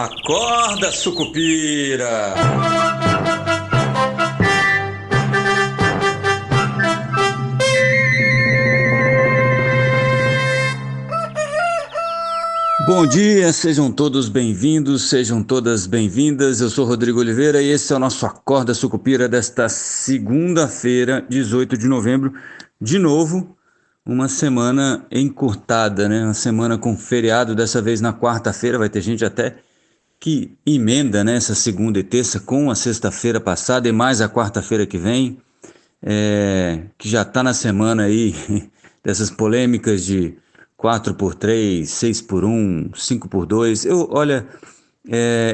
Acorda, Sucupira! Bom dia, sejam todos bem-vindos, sejam todas bem-vindas. Eu sou Rodrigo Oliveira e esse é o nosso Acorda Sucupira desta segunda-feira, 18 de novembro. De novo, uma semana encurtada, né? Uma semana com feriado, dessa vez na quarta-feira. Vai ter gente até que emenda, né, essa segunda e terça com a sexta-feira passada e mais a quarta-feira que vem, que já está na semana aí dessas polêmicas de 4x3, 6x1, 5x2.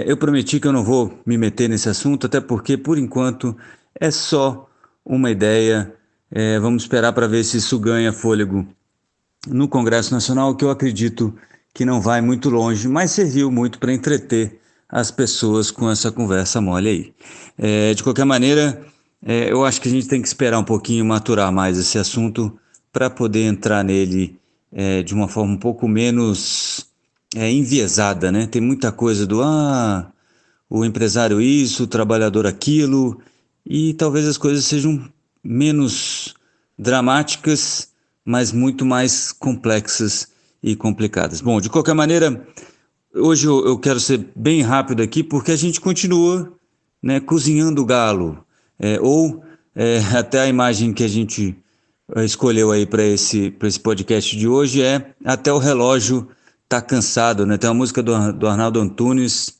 Eu prometi que eu não vou me meter nesse assunto, até porque, por enquanto, é só uma ideia. Vamos esperar para ver se isso ganha fôlego no Congresso Nacional, que eu acredito que não vai muito longe, mas serviu muito para entreter as pessoas com essa conversa mole aí. De qualquer maneira, eu acho que a gente tem que esperar um pouquinho, maturar mais esse assunto para poder entrar nele de uma forma um pouco menos enviesada, né? Tem muita coisa do o empresário isso, o trabalhador aquilo, e talvez as coisas sejam menos dramáticas, mas muito mais complexas e complicadas. Bom, de qualquer maneira, hoje eu quero ser bem rápido aqui, porque a gente continua, né, cozinhando o galo, até a imagem que a gente escolheu aí para esse podcast de hoje até o relógio tá cansado, né? Tem uma música do Arnaldo Antunes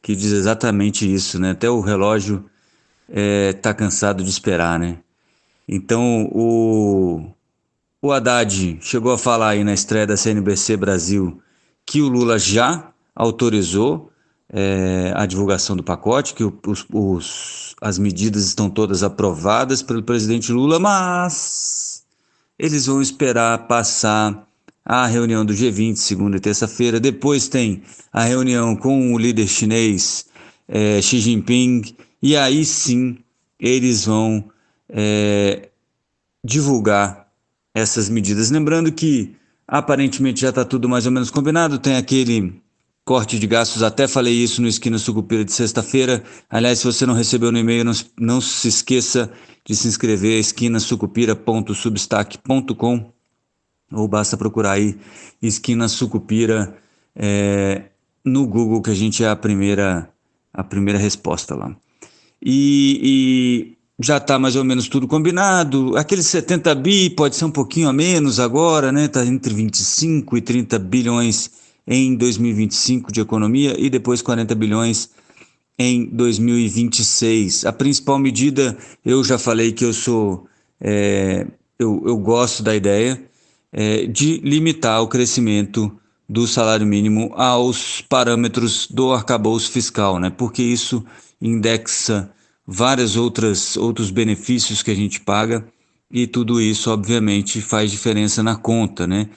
que diz exatamente isso, né? Até o relógio tá cansado de esperar, né? Então o Haddad chegou a falar aí na estreia da CNBC Brasil que o Lula já autorizou a divulgação do pacote, que as medidas estão todas aprovadas pelo presidente Lula, mas eles vão esperar passar a reunião do G20, segunda e terça-feira. Depois tem a reunião com o líder chinês Xi Jinping, e aí sim eles vão divulgar essas medidas. Lembrando que aparentemente já está tudo mais ou menos combinado, tem aquele corte de gastos, até falei isso no Esquina Sucupira de sexta-feira. Aliás, se você não recebeu no e-mail, não se esqueça de se inscrever, esquinasucupira.substack.com, ou basta procurar aí Esquina Sucupira no Google, que a gente é a primeira resposta lá. E já está mais ou menos tudo combinado. Aqueles 70 bi pode ser um pouquinho a menos agora, né? Está entre 25 e 30 bilhões em 2025 de economia e depois 40 bilhões em 2026. A principal medida, eu já falei que eu gosto da ideia de limitar o crescimento do salário mínimo aos parâmetros do arcabouço fiscal, né? Porque isso indexa vários outros benefícios que a gente paga, e tudo isso obviamente faz diferença na conta, né?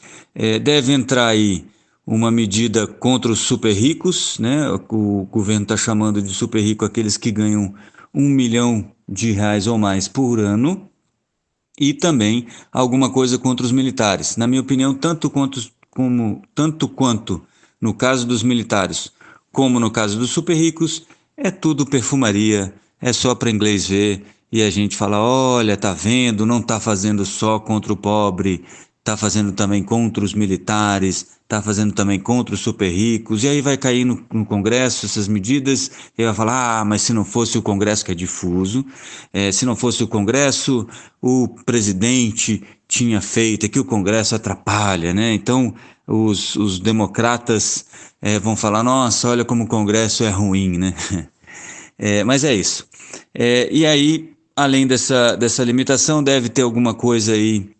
Deve entrar aí uma medida contra os super ricos, né? O governo está chamando de super rico aqueles que ganham R$ 1 milhão ou mais por ano, e também alguma coisa contra os militares. Na minha opinião, tanto quanto no caso dos militares, como no caso dos super ricos, é tudo perfumaria, é só para inglês ver, e a gente fala, olha, tá vendo, não tá fazendo só contra o pobre, tá fazendo também contra os militares, tá fazendo também contra os super ricos, e aí vai cair no Congresso essas medidas, e vai falar, mas se não fosse o Congresso, que é difuso, se não fosse o Congresso, o presidente tinha feito, é que o Congresso atrapalha, né? Então os democratas vão falar, nossa, olha como o Congresso é ruim, né? Mas é isso. E aí, além dessa limitação, deve ter alguma coisa aí,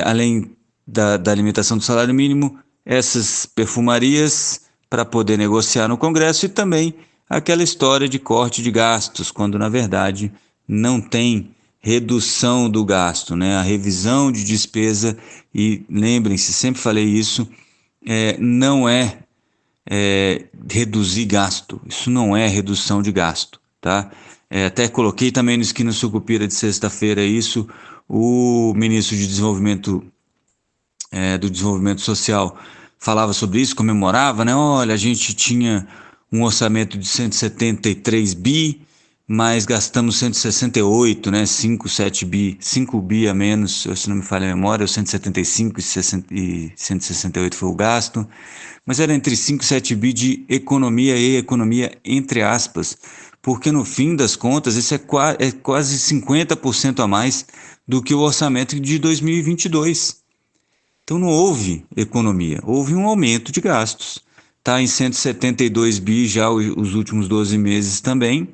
além da limitação do salário mínimo, essas perfumarias para poder negociar no Congresso, e também aquela história de corte de gastos, quando na verdade não tem redução do gasto, né? A revisão de despesa, e lembrem-se, sempre falei isso, não reduzir gasto, isso não é redução de gasto, tá? Até coloquei também no Esquina Sucupira de sexta-feira isso, o ministro de do Desenvolvimento Social falava sobre isso, comemorava, né? Olha, a gente tinha um orçamento de 173 bi, mas gastamos 168, né? 5, 7 bi, 5 bi a menos, se não me falha a memória, 175 e 168 foi o gasto, mas era entre 5 e 7 bi de economia e economia entre aspas, porque no fim das contas isso é quase 50% a mais do que o orçamento de 2022. Então não houve economia, houve um aumento de gastos. Está em 172 bi já os últimos 12 meses também,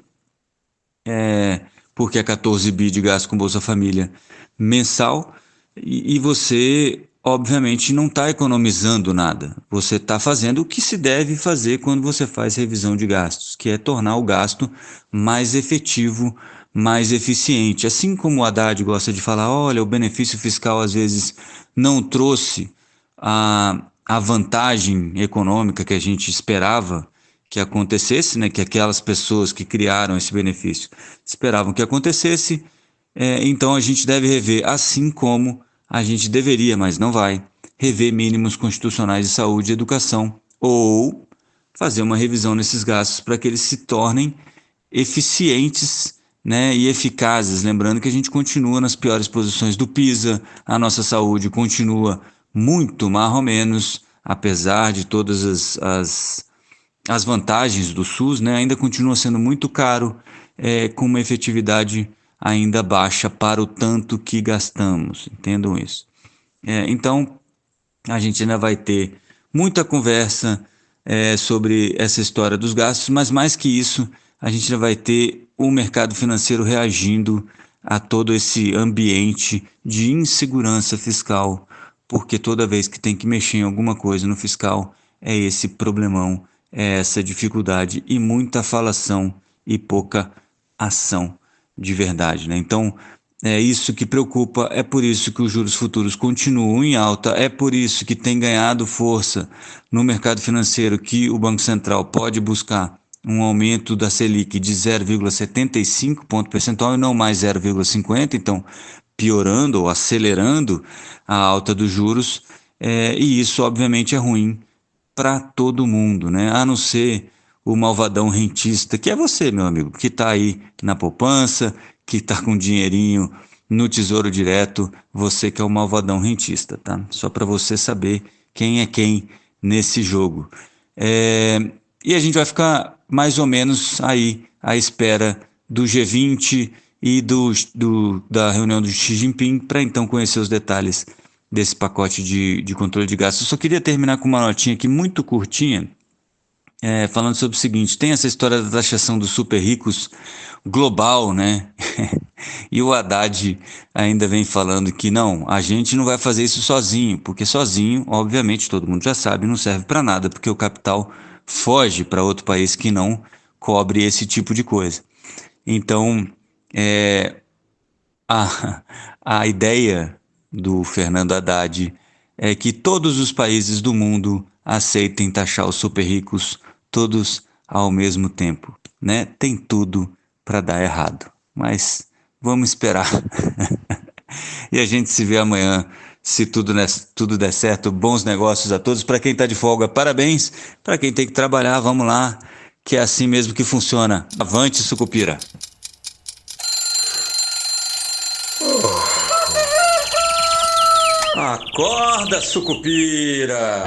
porque é 14 bi de gasto com Bolsa Família mensal, e você, obviamente, não está economizando nada. Você está fazendo o que se deve fazer quando você faz revisão de gastos, que é tornar o gasto mais efetivo, mais eficiente. Assim como o Haddad gosta de falar, olha, o benefício fiscal às vezes não trouxe a vantagem econômica que a gente esperava que acontecesse, né, que aquelas pessoas que criaram esse benefício esperavam que acontecesse, então a gente deve rever, assim como a gente deveria, mas não vai, rever mínimos constitucionais de saúde e educação, ou fazer uma revisão nesses gastos para que eles se tornem eficientes, né, e eficazes. Lembrando que a gente continua nas piores posições do PISA, a nossa saúde continua muito mais ou menos, apesar de todas as vantagens do SUS, né, ainda continua sendo muito caro, com uma efetividade ainda baixa para o tanto que gastamos. Entendam isso. Então, a gente ainda vai ter muita conversa sobre essa história dos gastos, mas mais que isso, a gente ainda vai ter o mercado financeiro reagindo a todo esse ambiente de insegurança fiscal, porque toda vez que tem que mexer em alguma coisa no fiscal, é esse problemão, é essa dificuldade e muita falação e pouca ação de verdade, né? Então, é isso que preocupa, é por isso que os juros futuros continuam em alta, é por isso que tem ganhado força no mercado financeiro que o Banco Central pode buscar um aumento da Selic de 0,75 ponto percentual e não mais 0,50, então piorando ou acelerando a alta dos juros, e isso obviamente é ruim para todo mundo, né? A não ser o malvadão rentista, que é você, meu amigo, que está aí na poupança, que está com dinheirinho no Tesouro Direto, você que é o malvadão rentista, tá? Só para você saber quem é quem nesse jogo. E a gente vai ficar mais ou menos aí à espera do G20 e da reunião do Xi Jinping para então conhecer os detalhes desse pacote de controle de gastos. Eu só queria terminar com uma notinha aqui muito curtinha, falando sobre o seguinte: tem essa história da taxação dos super ricos global, né? E o Haddad ainda vem falando que não, a gente não vai fazer isso sozinho, porque sozinho, obviamente, todo mundo já sabe, não serve para nada, porque o capital foge para outro país que não cobre esse tipo de coisa. Então, a, a ideia do Fernando Haddad é que todos os países do mundo aceitem taxar os super ricos, todos ao mesmo tempo, né? Tem tudo para dar errado, mas vamos esperar. E a gente se vê amanhã, se tudo der certo. Bons negócios a todos. Para quem está de folga, parabéns. Para quem tem que trabalhar, vamos lá, que é assim mesmo que funciona. Avante, Sucupira! Acorda, Sucupira!